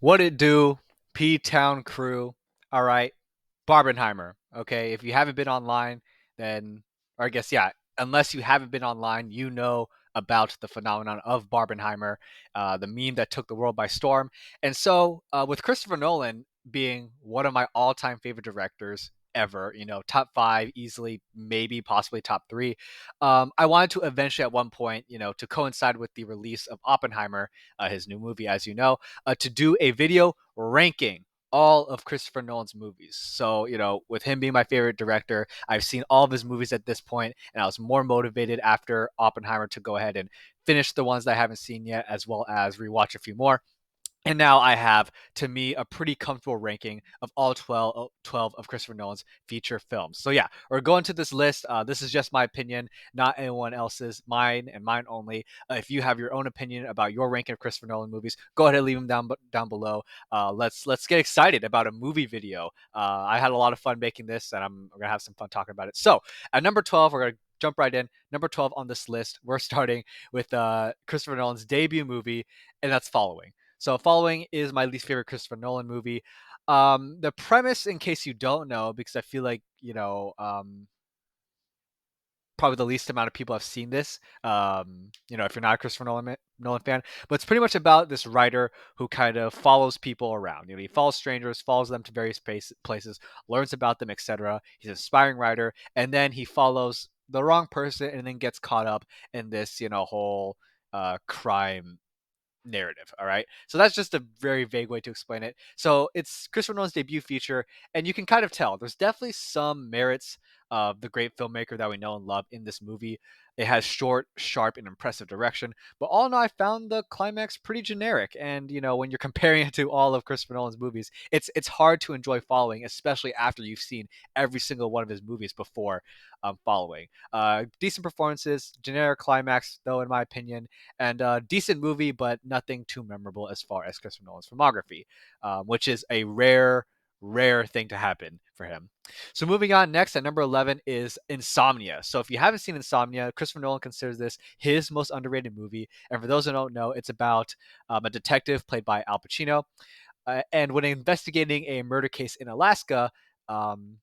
What it do, P-Town crew? All right, Barbenheimer. Okay, if you haven't been online, then, or I guess yeah, unless you haven't been online, you know about the phenomenon of Barbenheimer, the meme that took the world by storm. And so, with Christopher Nolan being one of my all-time favorite directors ever, top five easily, maybe possibly top three. I wanted to eventually, at one point, to coincide with the release of Oppenheimer, his new movie, as you know, to do a video ranking all of Christopher Nolan's movies. So, with him being my favorite director, I've seen all of his movies at this point, and I was more motivated after Oppenheimer to go ahead and finish the ones that I haven't seen yet, as well as rewatch a few more. And now I have, to me, a pretty comfortable ranking of all 12 of Christopher Nolan's feature films. So, yeah, we're going to this list. This is just my opinion, not anyone else's, mine and mine only. If you have your own opinion about your ranking of Christopher Nolan movies, go ahead and leave them down below. Let's get excited about a movie video. I had a lot of fun making this, and I'm going to have some fun talking about it. So, at number 12, we're going to jump right in. Number 12 on this list, we're starting with Christopher Nolan's debut movie, and that's Following. So, Following is my least favorite Christopher Nolan movie. The premise, in case you don't know, because I feel like probably the least amount of people have seen this. If you're not a Christopher Nolan fan, but it's pretty much about this writer who kind of follows people around. He follows strangers, follows them to various places, learns about them, etc. He's an aspiring writer, and then he follows the wrong person, and then gets caught up in this, whole crime narrative. All right. So that's just a very vague way to explain it. So it's Christopher Nolan's debut feature, and you can kind of tell there's definitely some merits of the great filmmaker that we know and love in this movie. It has short, sharp, and impressive direction, but all in all, I found the climax pretty generic. And when you're comparing it to all of Christopher Nolan's movies, it's hard to enjoy Following, especially after you've seen every single one of his movies before Following. Decent performances, generic climax, though, in my opinion, and decent movie, but nothing too memorable as far as Christopher Nolan's filmography, which is a rare thing to happen for him. So moving on, next at number 11 is Insomnia. So if you haven't seen Insomnia, Christopher Nolan considers this his most underrated movie. And for those who don't know, it's about a detective played by Al Pacino. And when investigating a murder case in Alaska, um,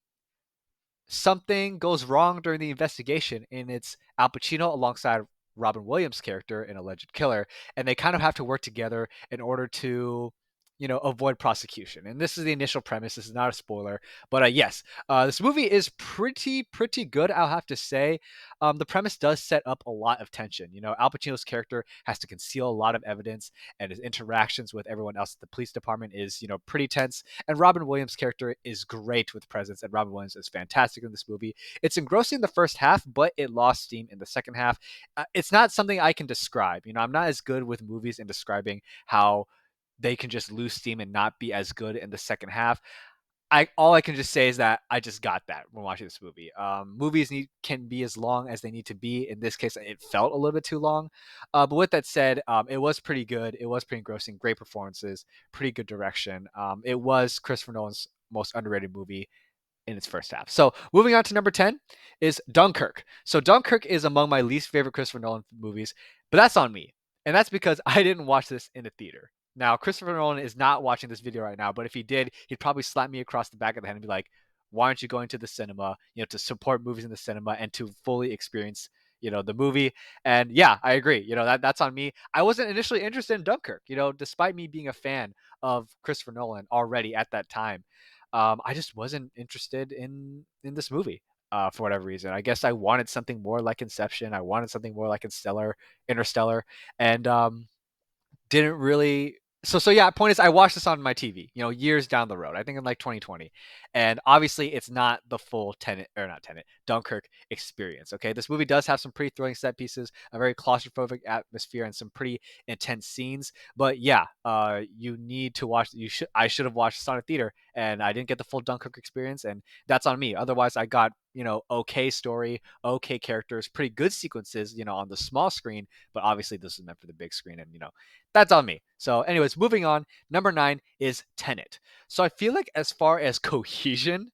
something goes wrong during the investigation, and it's Al Pacino alongside Robin Williams' character, an alleged killer, and they kind of have to work together in order to, avoid prosecution. And this is the initial premise. This is not a spoiler, but yes, this movie is pretty good. I'll have to say, the premise does set up a lot of tension. Al Pacino's character has to conceal a lot of evidence, and his interactions with everyone else at the police department is, pretty tense. And Robin Williams' character is great with presence, and Robin Williams is fantastic in this movie. It's engrossing the first half, but it lost steam in the second half. It's not something I can describe. I'm not as good with movies in describing how they can just lose steam and not be as good in the second half. All I can just say is that I just got that when watching this movie. Movies can be as long as they need to be. In this case, it felt a little bit too long. But with that said, it was pretty good. It was pretty engrossing. Great performances, pretty good direction. It was Christopher Nolan's most underrated movie in its first half. So moving on to number 10 is Dunkirk. So Dunkirk is among my least favorite Christopher Nolan movies, but that's on me. And that's because I didn't watch this in the theater. Now, Christopher Nolan is not watching this video right now, but if he did, he'd probably slap me across the back of the head and be like, why aren't you going to the cinema, to support movies in the cinema and to fully experience, the movie? And yeah, I agree. That's on me. I wasn't initially interested in Dunkirk, despite me being a fan of Christopher Nolan already at that time. I just wasn't interested in this movie for whatever reason. I guess I wanted something more like Inception. I wanted something more like Interstellar, and didn't really. So yeah. Point is, I watched this on my TV. Years down the road. I think in like 2020, and obviously it's not the full Tenet or not Tenet Dunkirk experience. Okay, this movie does have some pretty thrilling set pieces, a very claustrophobic atmosphere, and some pretty intense scenes. But yeah, you need to watch. I should have watched this on a theater, and I didn't get the full Dunkirk experience, and that's on me. Otherwise, I got okay story, okay characters, pretty good sequences, on the small screen. But obviously, this is meant for the big screen, and that's on me. So, anyways, moving on. Number 9 is Tenet. So I feel like as far as cohesion,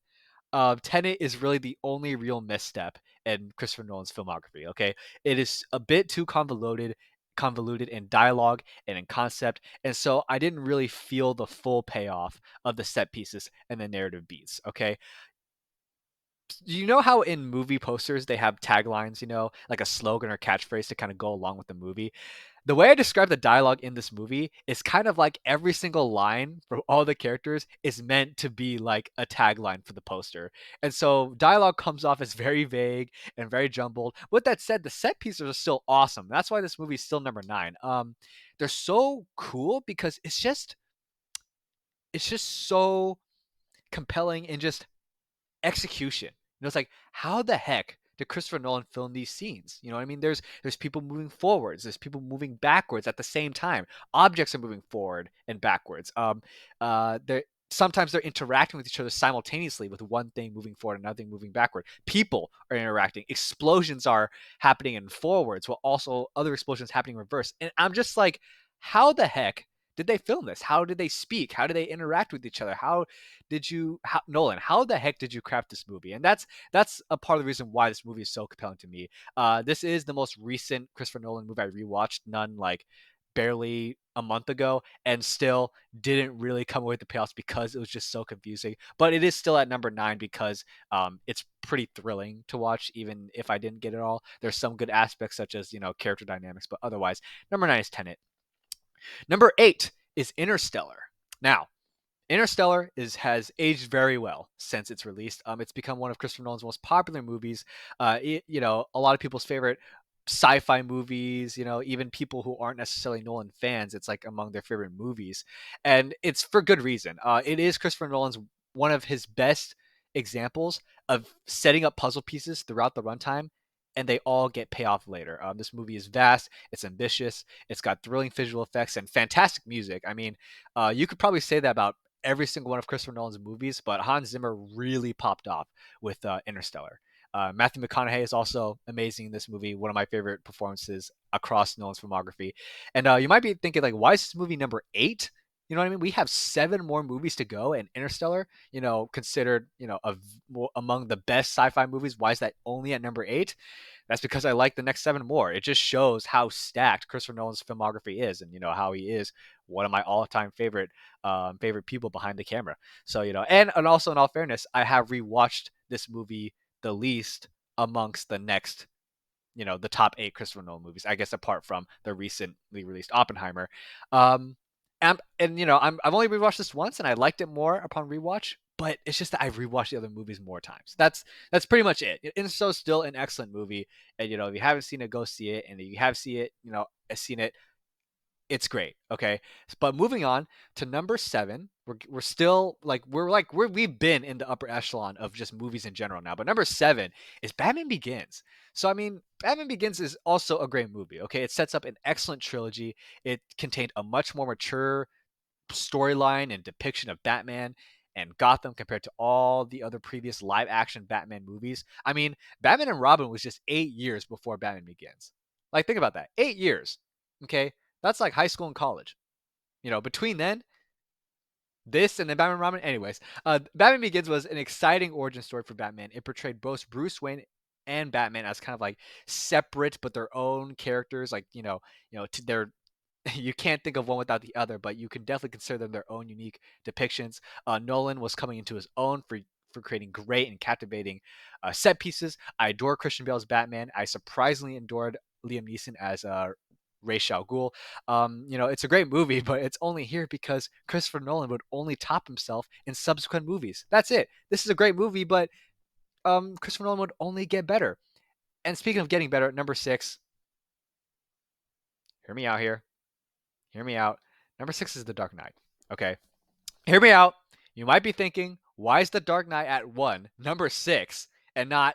Tenet is really the only real misstep in Christopher Nolan's filmography. Okay, it is a bit too convoluted. convoluted in dialogue and in concept, and so I didn't really feel the full payoff of the set pieces and the narrative beats. Okay, you know how in movie posters they have taglines, like a slogan or catchphrase to kind of go along with the movie? The way I describe the dialogue in this movie is kind of like every single line for all the characters is meant to be like a tagline for the poster. And so dialogue comes off as very vague and very jumbled. With that said, the set pieces are still awesome. That's why this movie is still number 9. They're so cool because it's just so compelling and just execution. It's like, how the heck did Christopher Nolan film these scenes? You know what I mean? There's people moving forwards, there's people moving backwards at the same time. Objects are moving forward and backwards. They're sometimes they're interacting with each other simultaneously, with one thing moving forward, another thing moving backward. People are interacting. Explosions are happening in forwards, while also other explosions happening in reverse. And I'm just like, how the heck did they film this? How did they speak? How did they interact with each other? Nolan, how the heck did you craft this movie? And that's a part of the reason why this movie is so compelling to me. This is the most recent Christopher Nolan movie I rewatched, none like barely a month ago, and still didn't really come away with the payoffs because it was just so confusing. But it is still at number 9 because it's pretty thrilling to watch, even if I didn't get it all. There's some good aspects such as character dynamics, but otherwise, number 9 is Tenet. Number 8 is Interstellar. Now, Interstellar has aged very well since its release. It's become one of Christopher Nolan's most popular movies. A lot of people's favorite sci-fi movies. Even people who aren't necessarily Nolan fans, it's like among their favorite movies, and it's for good reason. It is Christopher Nolan's one of his best examples of setting up puzzle pieces throughout the runtime, and they all get payoff later. This movie is vast, it's ambitious, it's got thrilling visual effects and fantastic music. I mean, you could probably say that about every single one of Christopher Nolan's movies, but Hans Zimmer really popped off with Interstellar. Matthew McConaughey is also amazing in this movie, one of my favorite performances across Nolan's filmography. And you might be thinking, like, why is this movie number 8? You know what I mean? We have 7 more movies to go, and Interstellar, considered, among the best sci-fi movies. Why is that only at number 8? That's because I like the next 7 more. It just shows how stacked Christopher Nolan's filmography is, and how he is one of my all-time favorite people behind the camera. So and also in all fairness, I have rewatched this movie the least amongst the next, the top 8 Christopher Nolan movies, I guess, apart from the recently released Oppenheimer. I've only rewatched this once, and I liked it more upon rewatch. But it's just that I've rewatched the other movies more times. That's pretty much it. It's so still an excellent movie, and if you haven't seen it, go see it. And if you have seen it, it's great. Okay, but moving on to number 7, we're still like we've been in the upper echelon of just movies in general now. But number 7 is Batman Begins. So I mean, Batman Begins is also a great movie. Okay, it sets up an excellent trilogy. It contained a much more mature storyline and depiction of Batman and Gotham compared to all the other previous live action Batman movies. I mean, Batman and Robin was just 8 years before Batman Begins. Like, think about that. 8 years. Okay. That's like high school and college. Between then, this and then Batman and Robin. Anyways, Batman Begins was an exciting origin story for Batman. It portrayed both Bruce Wayne and Batman as kind of like separate but their own characters. Like, they're you can't think of one without the other, but you can definitely consider them their own unique depictions. Nolan was coming into his own for creating great and captivating set pieces. I adore Christian Bale's Batman. I surprisingly adored Liam Neeson as Ra's al Ghul. It's a great movie, but it's only here because Christopher Nolan would only top himself in subsequent movies. That's it. This is a great movie, but Christopher Nolan would only get better. And speaking of getting better, number 6, hear me out here. Hear me out. Number 6 is The Dark Knight. Okay. Hear me out. You might be thinking, why is The Dark Knight at 1, number 6, and not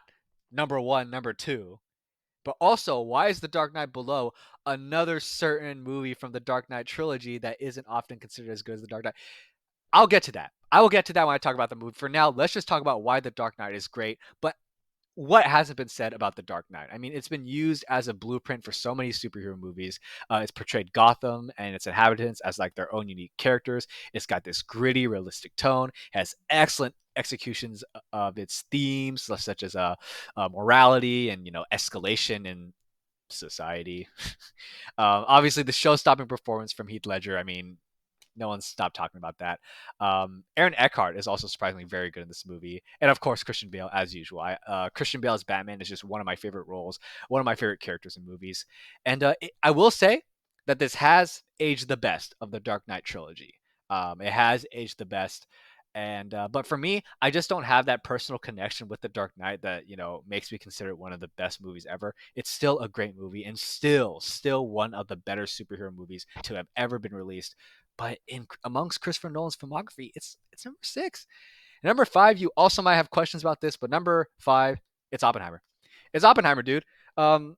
number 1, number 2? But also, why is The Dark Knight below another certain movie from the Dark Knight trilogy that isn't often considered as good as The Dark Knight? I'll get to that. I will get to that when I talk about the movie. For now, let's just talk about why The Dark Knight is great. But what hasn't been said about The Dark Knight? I mean, it's been used as a blueprint for so many superhero movies. It's portrayed Gotham and its inhabitants as like their own unique characters. It's got this gritty, realistic tone. Has excellent executions of its themes, such as morality and escalation and society. Obviously, the show-stopping performance from Heath Ledger. I mean, no one's stopped talking about that. Aaron Eckhart is also surprisingly very good in this movie, and of course Christian Bale as usual. Christian Bale as Batman is just one of my favorite roles, one of my favorite characters in movies, and I will say that this has aged the best of the Dark Knight trilogy. It has aged the best. And but for me, I just don't have that personal connection with the Dark Knight that makes me consider it one of the best movies ever. It's still a great movie and still one of the better superhero movies to have ever been released. But in amongst Christopher Nolan's filmography, it's number six. And number five, you also might have questions about this, but number five, it's Oppenheimer. It's Oppenheimer, dude. Um,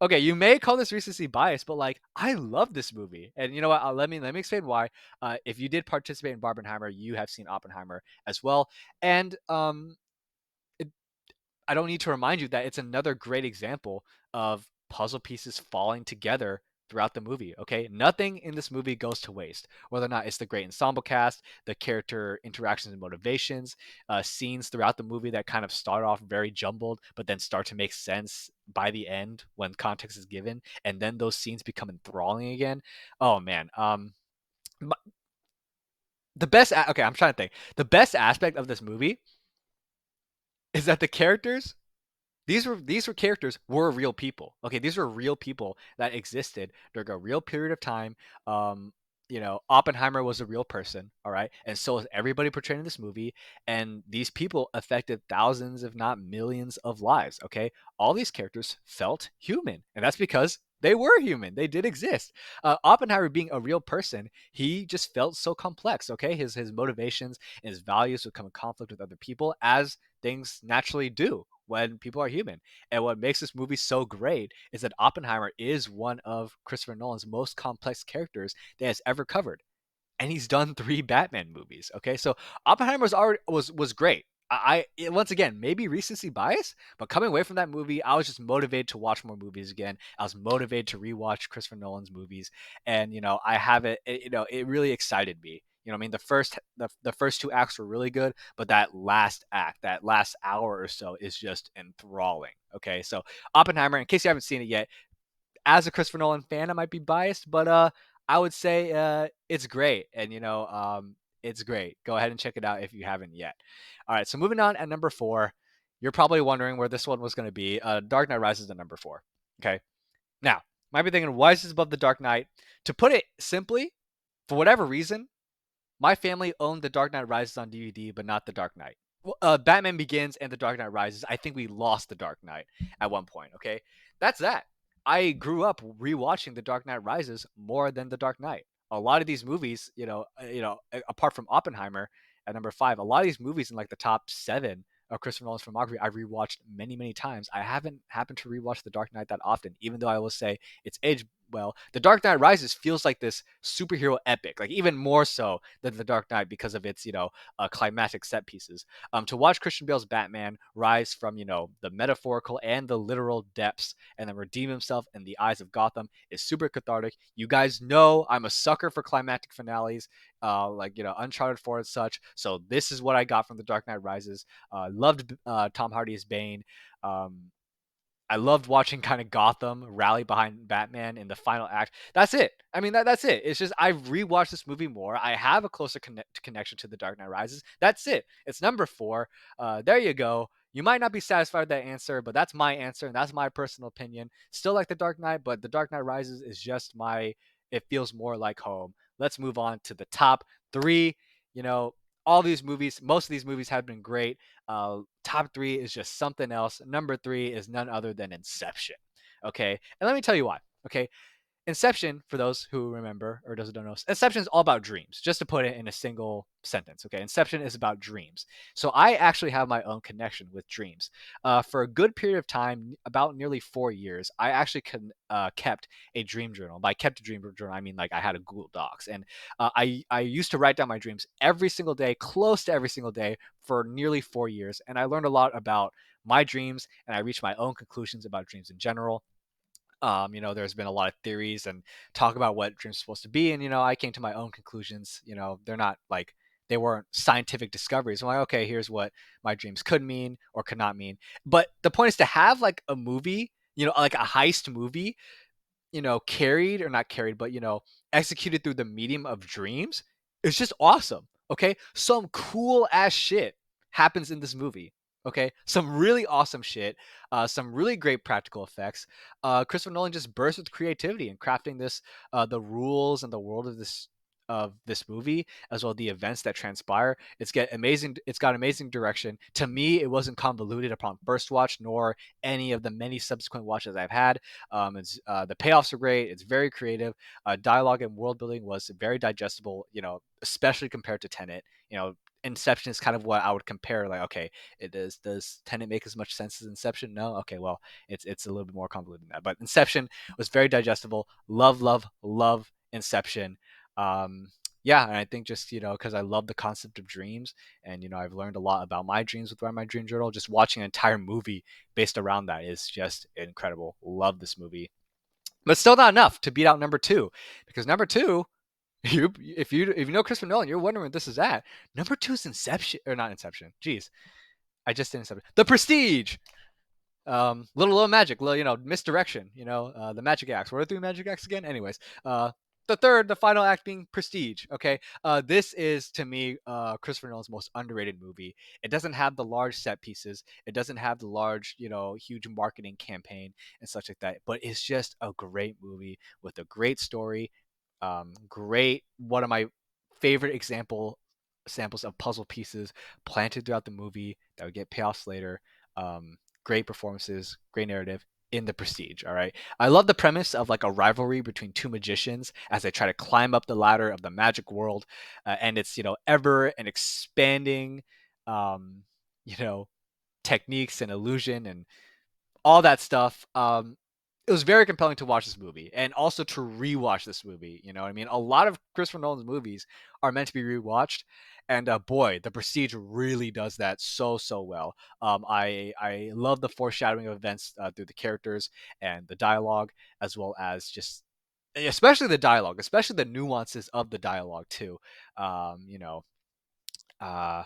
okay, you may call this recency bias, but like I love this movie, and you know what? Let me explain why. If you did participate in Barbenheimer, you have seen Oppenheimer as well, and it, I don't need to remind you that it's another great example of puzzle pieces falling together throughout the movie. Okay, nothing in this movie goes to waste. Whether or not it's the great ensemble cast, the character interactions and motivations, scenes throughout the movie that kind of start off very jumbled, but then start to make sense by the end when context is given, and then those scenes become enthralling again. Oh man, the best. Okay, I'm trying to think. The best aspect of this movie is that the characters these were characters were real people. Okay, these were real people that existed during a real period of time. Um, Oppenheimer was a real person, all right, and so is everybody portrayed in this movie. And these people affected thousands, if not millions, of lives. Okay, all these characters felt human, and that's because they were human. They did exist. Oppenheimer being a real person, he just felt so complex. Okay, his motivations and his values would come in conflict with other people, as things naturally do when people are human. And what makes this movie so great is that Oppenheimer is one of Christopher Nolan's most complex characters that has ever covered, and he's done 3 Batman movies. Okay, so Oppenheimer's already was great. Once again, maybe recency bias, but coming away from that movie, I was just motivated to watch more movies again. I was motivated to rewatch Christopher Nolan's movies, and I have it really excited me. I mean, the first 2 acts were really good, but that last act, that last hour or so, is just enthralling. Okay, so Oppenheimer, in case you haven't seen it yet, as a Christopher Nolan fan, I might be biased, but I would say it's great, and it's great. Go ahead and check it out if you haven't yet. All right, so moving on at number four, you're probably wondering where this one was going to be. Dark Knight Rises at number four. Okay, now might be thinking, why is this above the Dark Knight? To put it simply, for whatever reason, my family owned The Dark Knight Rises on DVD, but not The Dark Knight. Batman Begins and The Dark Knight Rises, I think we lost The Dark Knight at one point. Okay, that's that. I grew up rewatching The Dark Knight Rises more than The Dark Knight. A lot of these movies, apart from Oppenheimer at number five, a lot of these movies in like the top seven of Christopher Nolan's filmography, I've rewatched many, many times. I haven't happened to rewatch The Dark Knight that often, even though I will say it's aged well. The Dark Knight Rises feels like this superhero epic, like even more so than The Dark Knight because of its, climactic set pieces. To watch Christian Bale's Batman rise from, the metaphorical and the literal depths and then redeem himself in the eyes of Gotham is super cathartic. You guys know I'm a sucker for climactic finales, Uncharted 4 and such. So this is what I got from The Dark Knight Rises. Loved Tom Hardy as Bane. Um, I loved watching kind of Gotham rally behind Batman in the final act. That's it. I mean, that's it. It's just I've rewatched this movie more. I have a closer connection to The Dark Knight Rises. That's it. It's number four. There you go. You might not be satisfied with that answer, but that's my answer, and that's my personal opinion. Still like The Dark Knight, but The Dark Knight Rises is just my. It feels more like home. Let's move on to the top three. You know, all these movies, most of these movies have been great. Top three is just something else. Number three is none other than Inception. Okay, and let me tell you why. Okay, Inception, for those who remember or doesn't know, Inception is all about dreams. Just to put it in a single sentence, okay? Inception is about dreams. So I actually have my own connection with dreams. For a good period of time, about nearly 4 years, I actually kept a dream journal. By kept a dream journal, I mean like I had a Google Docs, and I used to write down my dreams every single day, close to every single day, for nearly 4 years, and I learned a lot about my dreams, and I reached my own conclusions about dreams in general. There's been a lot of theories and talk about what dreams are supposed to be, and I came to my own conclusions. They're not like they weren't scientific discoveries. I'm like, okay, here's what my dreams could mean or could not mean. But the point is to have like a movie, like a heist movie, carried or not carried, but executed through the medium of dreams, it's just awesome. Okay, some cool ass shit happens in this movie. Okay, some really awesome shit, some really great practical effects. Christopher Nolan just bursts with creativity in crafting this, the rules and the world of this movie, as well as the events that transpire. It's got amazing direction. To me, it wasn't convoluted upon first watch, nor any of the many subsequent watches I've had. The payoffs are great. It's very creative. Dialogue and world building was very digestible. Especially compared to Tenet. Inception is kind of what I would compare. Like, okay, does Tenet make as much sense as Inception? No. Okay, well, it's a little bit more convoluted than that. But Inception was very digestible. Love, love, love Inception. Um, yeah, and I think just because I love the concept of dreams, and I've learned a lot about my dreams with my dream journal. Just watching an entire movie based around that is just incredible. Love this movie, but still not enough to beat out number two, because number two, if you know Christopher Nolan, you're wondering what this is at. Number two is Inception, or not Inception. Jeez, I just did Inception. The Prestige. Little magic, little misdirection. The magic acts. What are three magic acts again? Anyways, the final act being Prestige. Okay, this is to me Christopher Nolan's most underrated movie. It doesn't have the large set pieces. It doesn't have the large, huge marketing campaign and such like that. But it's just a great movie with a great story. Great. One of my favorite samples of puzzle pieces planted throughout the movie that would get payoffs later. Great performances, great narrative in The Prestige. All right. I love the premise of like a rivalry between two magicians as they try to climb up the ladder of the magic world. And it's, ever and expanding, um, you know, techniques and illusion and all that stuff. It was very compelling to watch this movie and also to rewatch this movie. You know what I mean? A lot of Christopher Nolan's movies are meant to be rewatched, and boy, The Prestige really does that so well. I love the foreshadowing of events through the characters and the dialogue, as well as just especially the dialogue, especially the nuances of the dialogue too. Um, you know, uh,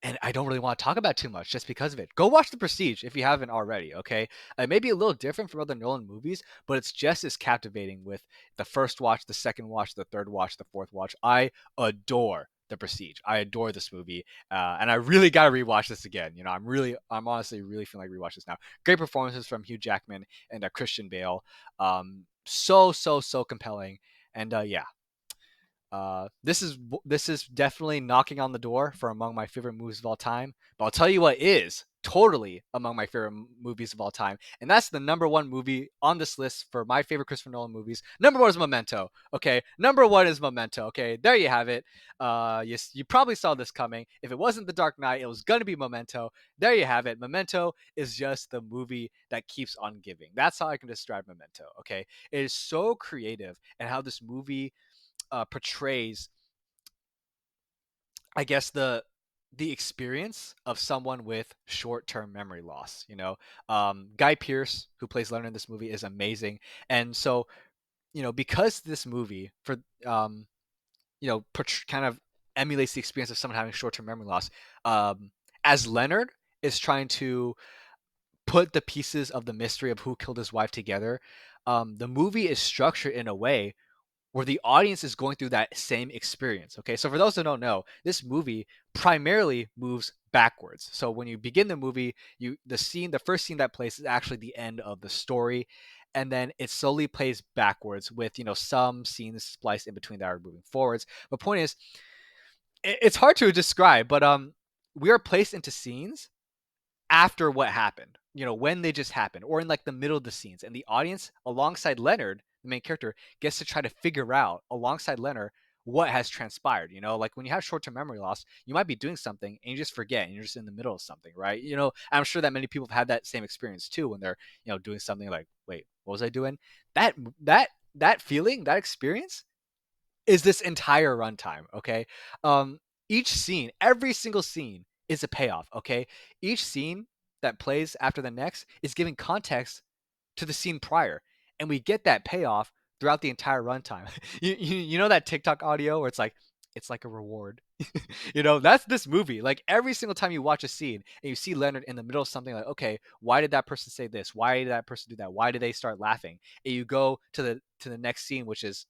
and I don't really want to talk about too much just because of it. Go watch The Prestige if you haven't already, okay? It may be a little different from other Nolan movies, but it's just as captivating with the first watch, the second watch, the third watch, the fourth watch. I adore The Prestige. I adore this movie, and I really got to rewatch this again. I'm honestly really feeling like rewatch this now. Great performances from Hugh Jackman and Christian Bale. So compelling, and yeah, this is definitely knocking on the door for among my favorite movies of all time. But I'll tell you what is totally among my favorite movies of all time, and that's the number one movie on this list for my favorite Christopher Nolan movies. Number one is Memento. Okay, number one is Memento. Okay, there you have it. You probably saw this coming. If it wasn't The Dark Knight, it was gonna be Memento. There you have it. Memento is just the movie that keeps on giving. That's how I can describe Memento. Okay, it is so creative and how this movie portrays, I guess, the experience of someone with short-term memory loss. Guy Pearce, who plays Leonard in this movie, is amazing, and so because this movie kind of emulates the experience of someone having short-term memory loss, um, as Leonard is trying to put the pieces of the mystery of who killed his wife together. The movie is structured in a way where the audience is going through that same experience. Okay, so for those who don't know, this movie primarily moves backwards. So when you begin the movie, the first scene that plays is actually the end of the story, and then it slowly plays backwards with some scenes spliced in between that are moving forwards. But point is, it's hard to describe, but we are placed into scenes after what happened, when they just happened, or in like the middle of the scenes. And the audience, alongside Leonard, the main character, gets to try to figure out, alongside Leonard, what has transpired. Like when you have short term memory loss, you might be doing something and you just forget and you're just in the middle of something, right? I'm sure that many people have had that same experience too when they're, doing something like, wait, what was I doing? That, that feeling, that experience is this entire runtime. Okay. Um, each scene, every single scene is a payoff. Okay. Each scene that plays after the next is giving context to the scene prior. And we get that payoff throughout the entire runtime. You know that TikTok audio where it's like, it's like a reward. You know, that's this movie. Like every single time you watch a scene and you see Leonard in the middle of something, like, okay, why did that person say this? Why did that person do that? Why did they start laughing? And you go to the next scene, which is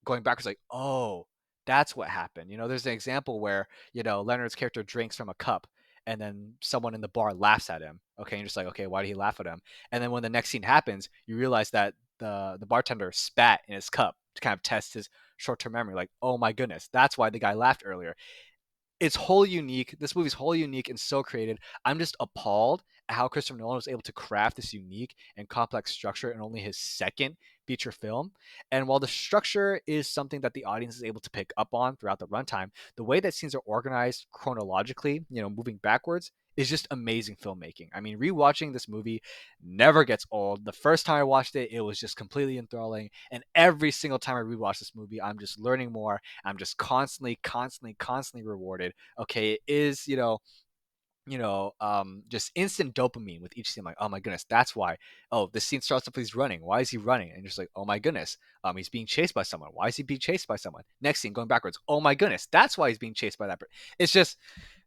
going backwards, like, oh, that's what happened. You know, there's an example where, you know, Leonard's character drinks from a cup and then someone in the bar laughs at him. Okay, and you're just like, okay, why did he laugh at him? And then when the next scene happens, you realize that the bartender spat in his cup to kind of test his short-term memory. Like, oh my goodness, that's why the guy laughed earlier. It's wholly unique. This movie's wholly unique and so created. I'm just appalled at how Christopher Nolan was able to craft this unique and complex structure in only his second feature film. And while the structure is something that the audience is able to pick up on throughout the runtime, the way that scenes are organized chronologically, you know, moving backwards, is just amazing filmmaking. I mean, rewatching this movie never gets old. The first time I watched it, it was just completely enthralling. And every single time I rewatch this movie, I'm just learning more. I'm just constantly rewarded. Okay, it is, just instant dopamine with each scene. Like, oh my goodness, that's why. Oh, this scene starts off, he's running. Why is he running? And you're just like, oh my goodness, he's being chased by someone. Why is he being chased by someone? Next scene, going backwards. Oh my goodness, that's why he's being chased by that person. It's just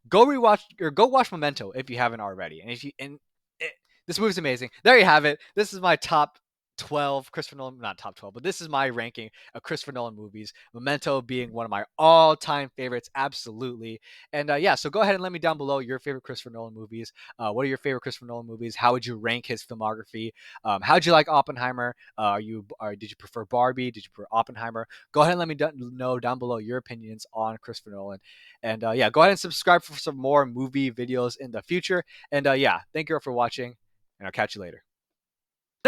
go rewatch or go watch Memento if you haven't already. And if you and it, this movie's amazing. There you have it. This is my top 12 Christopher Nolan, not top 12, but this is my ranking of Christopher Nolan movies. Memento being one of my all-time favorites, absolutely. And yeah, so go ahead and let me down below your favorite Christopher Nolan movies. What are your favorite Christopher Nolan movies? How would you rank his filmography? How'd you like Oppenheimer? Did you prefer Barbie? Did you prefer Oppenheimer? Go ahead and let me know down below your opinions on Christopher Nolan. And yeah, go ahead and subscribe for some more movie videos in the future. And yeah, thank you all for watching, and I'll catch you later.